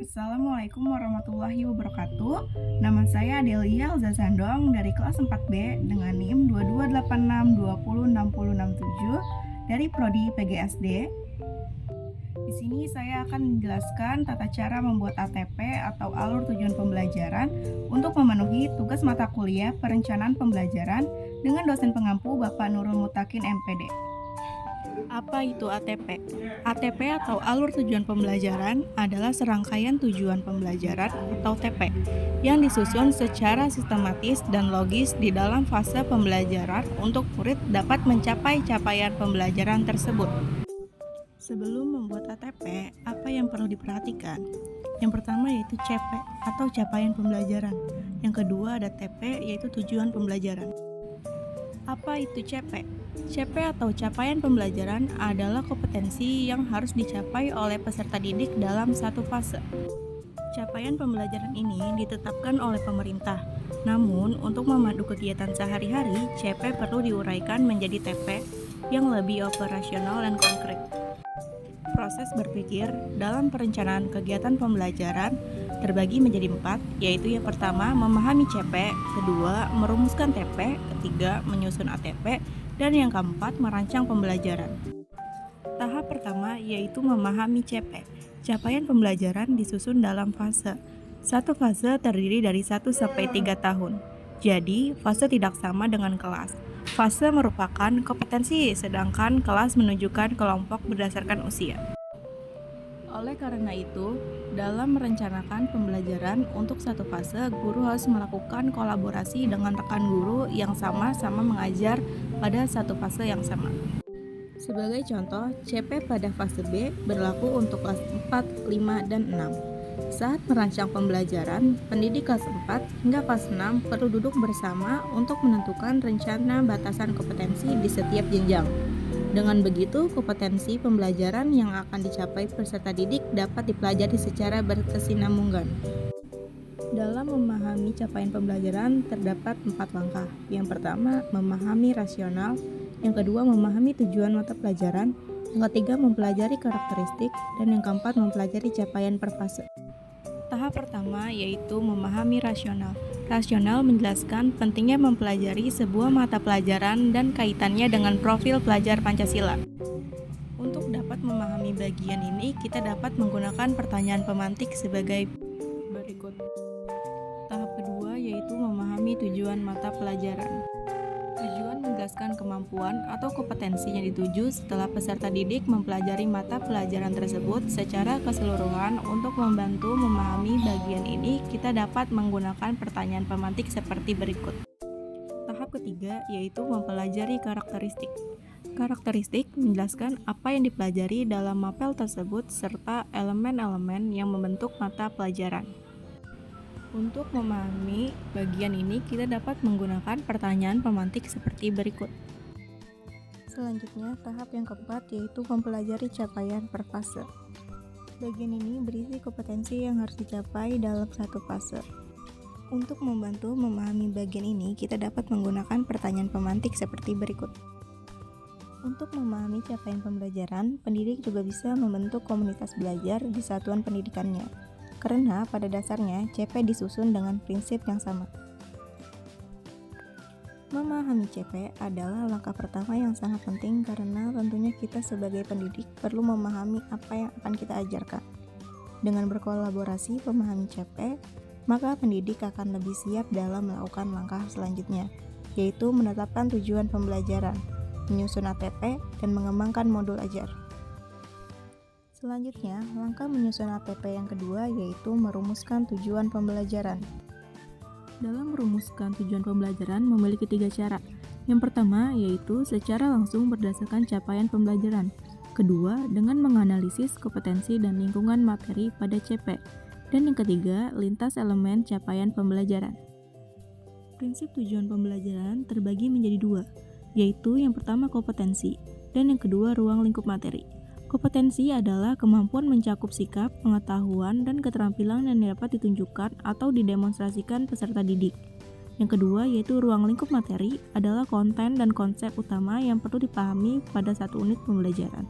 Assalamualaikum warahmatullahi wabarakatuh. Nama saya Adelia Zazandong dari kelas 4B dengan NIM 2286206067 dari Prodi PGSD. Di sini saya akan menjelaskan tata cara membuat ATP atau alur tujuan pembelajaran untuk memenuhi tugas mata kuliah perencanaan pembelajaran dengan dosen pengampu Bapak Nurul Mutakin MPD. Apa itu ATP? ATP atau alur tujuan pembelajaran adalah serangkaian tujuan pembelajaran atau TP yang disusun secara sistematis dan logis di dalam fase pembelajaran untuk murid dapat mencapai capaian pembelajaran tersebut. Sebelum membuat ATP, apa yang perlu diperhatikan? Yang pertama yaitu CP atau capaian pembelajaran. Yang kedua ada TP yaitu tujuan pembelajaran. Apa itu CP? CP atau capaian pembelajaran adalah kompetensi yang harus dicapai oleh peserta didik dalam satu fase. Capaian pembelajaran ini ditetapkan oleh pemerintah. Namun, untuk memandu kegiatan sehari-hari, CP perlu diuraikan menjadi TP yang lebih operasional dan konkret. Proses berpikir dalam perencanaan kegiatan pembelajaran terbagi menjadi 4, yaitu yang pertama memahami CP, kedua merumuskan TP, ketiga menyusun ATP, dan yang keempat merancang pembelajaran. Tahap pertama yaitu memahami CP. Capaian pembelajaran disusun dalam fase. Satu fase terdiri dari 1 sampai 3 tahun. Jadi, fase tidak sama dengan kelas. Fase merupakan kompetensi, sedangkan kelas menunjukkan kelompok berdasarkan usia. Oleh karena itu, dalam merencanakan pembelajaran untuk satu fase, guru harus melakukan kolaborasi dengan rekan guru yang sama-sama mengajar pada satu fase yang sama. Sebagai contoh, CP pada fase B berlaku untuk kelas 4, 5, dan 6. Saat merancang pembelajaran, pendidik kelas 4 hingga kelas 6 perlu duduk bersama untuk menentukan rencana batasan kompetensi di setiap jenjang. Dengan begitu, kompetensi pembelajaran yang akan dicapai peserta didik dapat dipelajari secara berkesinambungan. Dalam memahami capaian pembelajaran terdapat 4 langkah. Yang pertama, memahami rasional. Yang kedua, memahami tujuan mata pelajaran. Yang ketiga, mempelajari karakteristik. Dan yang keempat, mempelajari capaian per fase. Tahap pertama yaitu memahami rasional. Rasional menjelaskan pentingnya mempelajari sebuah mata pelajaran dan kaitannya dengan profil pelajar Pancasila. Untuk dapat memahami bagian ini, kita dapat menggunakan pertanyaan pemantik sebagai berikut. Tahap kedua yaitu memahami tujuan mata pelajaran. Tujuan menjelaskan kemampuan atau kompetensi yang dituju setelah peserta didik mempelajari mata pelajaran tersebut secara keseluruhan. Untuk membantu memahami bagian ini, kita dapat menggunakan pertanyaan pemantik seperti berikut. Tahap ketiga yaitu mempelajari karakteristik. Karakteristik menjelaskan apa yang dipelajari dalam mapel tersebut serta elemen-elemen yang membentuk mata pelajaran. Untuk memahami bagian ini, kita dapat menggunakan pertanyaan pemantik seperti berikut. Selanjutnya, tahap yang keempat yaitu mempelajari capaian per fase. Bagian ini berisi kompetensi yang harus dicapai dalam satu fase. Untuk membantu memahami bagian ini, kita dapat menggunakan pertanyaan pemantik seperti berikut. Untuk memahami capaian pembelajaran, pendidik juga bisa membentuk komunitas belajar di satuan pendidikannya. Karena pada dasarnya CP disusun dengan prinsip yang sama. Memahami CP adalah langkah pertama yang sangat penting karena tentunya kita sebagai pendidik perlu memahami apa yang akan kita ajarkan. Dengan berkolaborasi memahami CP, maka pendidik akan lebih siap dalam melakukan langkah selanjutnya, yaitu menetapkan tujuan pembelajaran, menyusun ATP, dan mengembangkan modul ajar. Selanjutnya, langkah menyusun ATP yang kedua yaitu merumuskan tujuan pembelajaran. Dalam merumuskan tujuan pembelajaran memiliki 3 cara. Yang pertama yaitu secara langsung berdasarkan capaian pembelajaran. Kedua, dengan menganalisis kompetensi dan lingkungan materi pada CP. Dan yang ketiga, lintas elemen capaian pembelajaran. Prinsip tujuan pembelajaran terbagi menjadi 2, yaitu yang pertama kompetensi, dan yang kedua ruang lingkup materi. Kompetensi adalah kemampuan mencakup sikap, pengetahuan, dan keterampilan yang dapat ditunjukkan atau didemonstrasikan peserta didik. Yang kedua yaitu ruang lingkup materi adalah konten dan konsep utama yang perlu dipahami pada satu unit pembelajaran.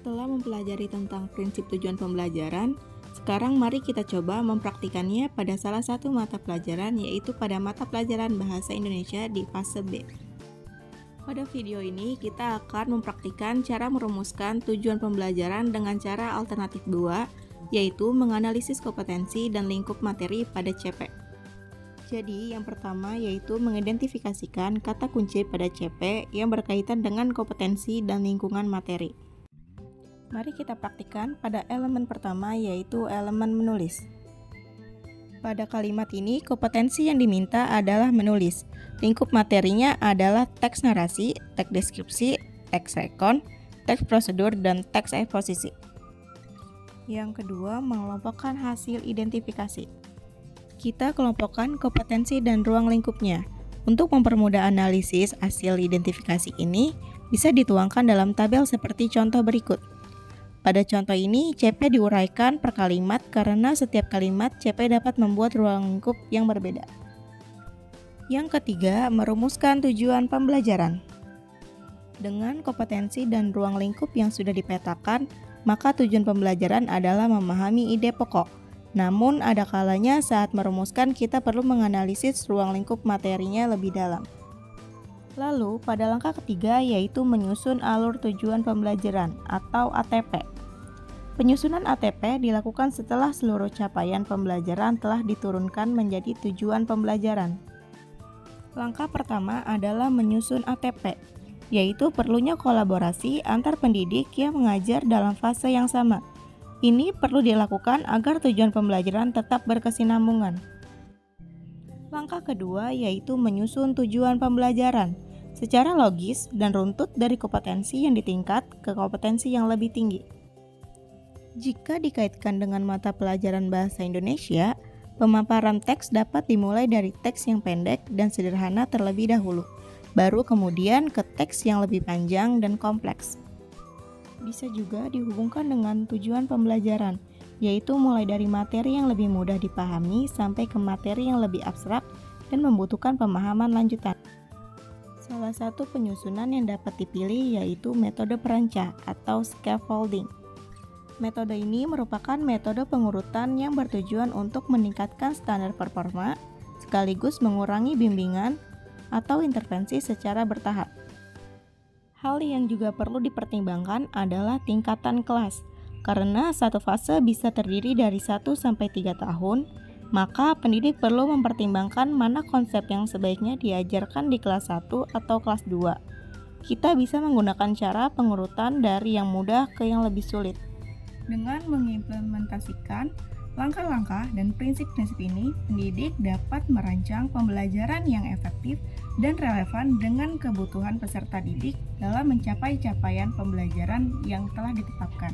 Setelah mempelajari tentang prinsip tujuan pembelajaran, sekarang mari kita coba mempraktikannya pada salah satu mata pelajaran, yaitu pada mata pelajaran Bahasa Indonesia di fase B. Pada video ini kita akan mempraktikkan cara merumuskan tujuan pembelajaran dengan cara alternatif 2, yaitu menganalisis kompetensi dan lingkup materi pada CP. Jadi, yang pertama yaitu mengidentifikasikan kata kunci pada CP yang berkaitan dengan kompetensi dan lingkungan materi. Mari kita praktikkan pada elemen pertama, yaitu elemen menulis. Pada kalimat ini, kompetensi yang diminta adalah menulis. Lingkup materinya adalah teks narasi, teks deskripsi, teks rekon, teks prosedur, dan teks eksposisi. Yang kedua, mengelompokkan hasil identifikasi. Kita kelompokkan kompetensi dan ruang lingkupnya. Untuk mempermudah analisis, hasil identifikasi ini bisa dituangkan dalam tabel seperti contoh berikut. Pada contoh ini, CP diuraikan per kalimat karena setiap kalimat CP dapat membuat ruang lingkup yang berbeda. Yang ketiga, merumuskan tujuan pembelajaran. Dengan kompetensi dan ruang lingkup yang sudah dipetakan, maka tujuan pembelajaran adalah memahami ide pokok. Namun, ada kalanya saat merumuskan kita perlu menganalisis ruang lingkup materinya lebih dalam. Lalu, pada langkah ketiga yaitu menyusun alur tujuan pembelajaran atau ATP. Penyusunan ATP dilakukan setelah seluruh capaian pembelajaran telah diturunkan menjadi tujuan pembelajaran. Langkah pertama adalah menyusun ATP, yaitu perlunya kolaborasi antar pendidik yang mengajar dalam fase yang sama. Ini perlu dilakukan agar tujuan pembelajaran tetap berkesinambungan. Langkah kedua yaitu menyusun tujuan pembelajaran secara logis dan runtut dari kompetensi yang ditingkat ke kompetensi yang lebih tinggi. Jika dikaitkan dengan mata pelajaran Bahasa Indonesia, pemaparan teks dapat dimulai dari teks yang pendek dan sederhana terlebih dahulu, baru kemudian ke teks yang lebih panjang dan kompleks. Bisa juga dihubungkan dengan tujuan pembelajaran, yaitu mulai dari materi yang lebih mudah dipahami sampai ke materi yang lebih abstrak dan membutuhkan pemahaman lanjutan. Salah satu penyusunan yang dapat dipilih yaitu metode perancah atau scaffolding. Metode ini merupakan metode pengurutan yang bertujuan untuk meningkatkan standar performa, sekaligus mengurangi bimbingan atau intervensi secara bertahap. Hal yang juga perlu dipertimbangkan adalah tingkatan kelas, karena satu fase bisa terdiri dari 1-3 tahun, maka pendidik perlu mempertimbangkan mana konsep yang sebaiknya diajarkan di kelas 1 atau kelas 2. Kita bisa menggunakan cara pengurutan dari yang mudah ke yang lebih sulit. Dengan mengimplementasikan langkah-langkah dan prinsip-prinsip ini, pendidik dapat merancang pembelajaran yang efektif dan relevan dengan kebutuhan peserta didik dalam mencapai capaian pembelajaran yang telah ditetapkan.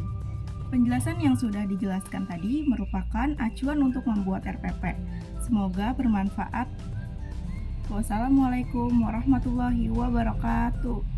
Penjelasan yang sudah dijelaskan tadi merupakan acuan untuk membuat RPP. Semoga bermanfaat. Wassalamualaikum warahmatullahi wabarakatuh.